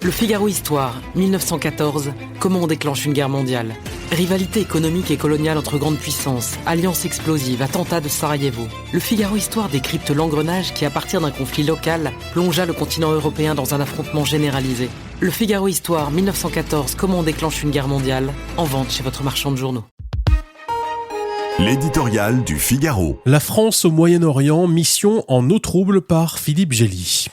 Le Figaro Histoire, 1914, comment on déclenche une guerre mondiale. Rivalité économique et coloniale entre grandes puissances, alliance explosive, attentat de Sarajevo. Le Figaro Histoire décrypte l'engrenage qui, à partir d'un conflit local, plongea le continent européen dans un affrontement généralisé. Le Figaro Histoire, 1914, comment on déclenche une guerre mondiale, en vente chez votre marchand de journaux. L'éditorial du Figaro. La France au Moyen-Orient, mission en eau trouble par Philippe Gély.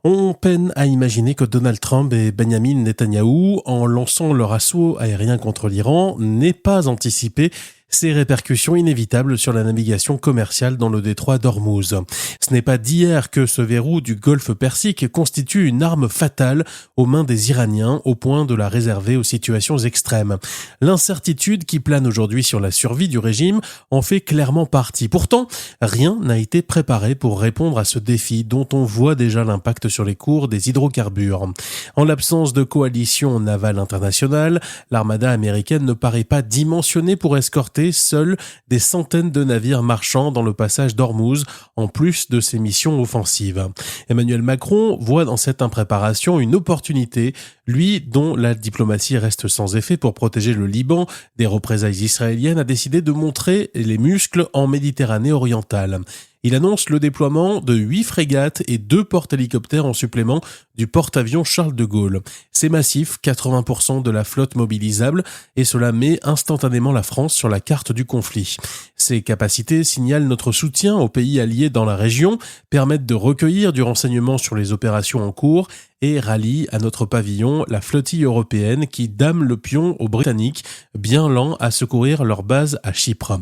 On peine à imaginer que Donald Trump et Benyamin Netanyahou, en lançant leur assaut aérien contre l'Iran, n'aient pas anticipé ces répercussions inévitables sur la navigation commerciale dans le détroit d'Ormuz. Ce n'est pas d'hier que ce verrou du golfe Persique constitue une arme fatale aux mains des Iraniens au point de la réserver aux situations extrêmes. L'incertitude qui plane aujourd'hui sur la survie du régime en fait clairement partie. Pourtant, rien n'a été préparé pour répondre à ce défi dont on voit déjà l'impact sur les cours des hydrocarbures. En l'absence de coalition navale internationale, l'armada américaine ne paraît pas dimensionnée pour escorter seuls des centaines de navires marchands dans le passage d'Ormuz, en plus de ses missions offensives. Emmanuel Macron voit dans cette impréparation une opportunité, lui dont la diplomatie reste sans effet pour protéger le Liban des représailles israéliennes, a décidé de montrer les muscles en Méditerranée orientale. Il annonce le déploiement de 8 frégates et 2 porte-hélicoptères en supplément du porte-avions Charles de Gaulle. C'est massif, 80% de la flotte mobilisable, et cela met instantanément la France sur la carte du conflit. Ces capacités signalent notre soutien aux pays alliés dans la région, permettent de recueillir du renseignement sur les opérations en cours et rallient à notre pavillon la flottille européenne qui dame le pion aux Britanniques, bien lents à secourir leur base à Chypre.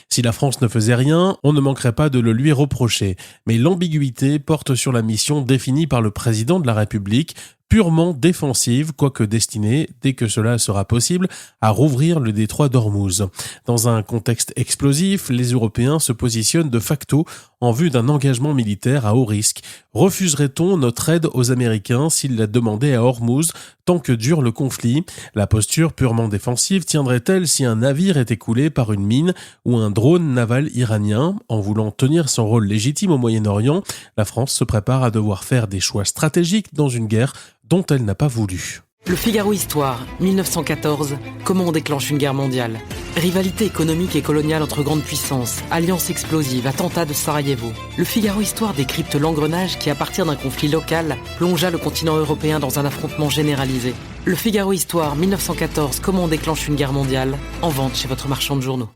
Si la France ne faisait rien, on ne manquerait pas de le lui reprocher. Mais l'ambiguïté porte sur la mission définie par le président de la République, purement défensive, quoique destinée, dès que cela sera possible, à rouvrir le détroit d'Ormuz. Dans un contexte explosif, les Européens se positionnent de facto en vue d'un engagement militaire à haut risque. Refuserait-on notre aide aux Américains s'ils la demandaient à Ormuz tant que dure le conflit? La posture purement défensive tiendrait-elle si un navire était coulé par une mine ou un drone naval iranien? En voulant tenir son rôle légitime au Moyen-Orient, la France se prépare à devoir faire des choix stratégiques dans une guerre dont elle n'a pas voulu. Le Figaro Histoire, 1914, comment on déclenche une guerre mondiale. Rivalité économique et coloniale entre grandes puissances, alliance explosive, attentat de Sarajevo. Le Figaro Histoire décrypte l'engrenage qui, à partir d'un conflit local, plongea le continent européen dans un affrontement généralisé. Le Figaro Histoire, 1914, comment on déclenche une guerre mondiale, en vente chez votre marchand de journaux.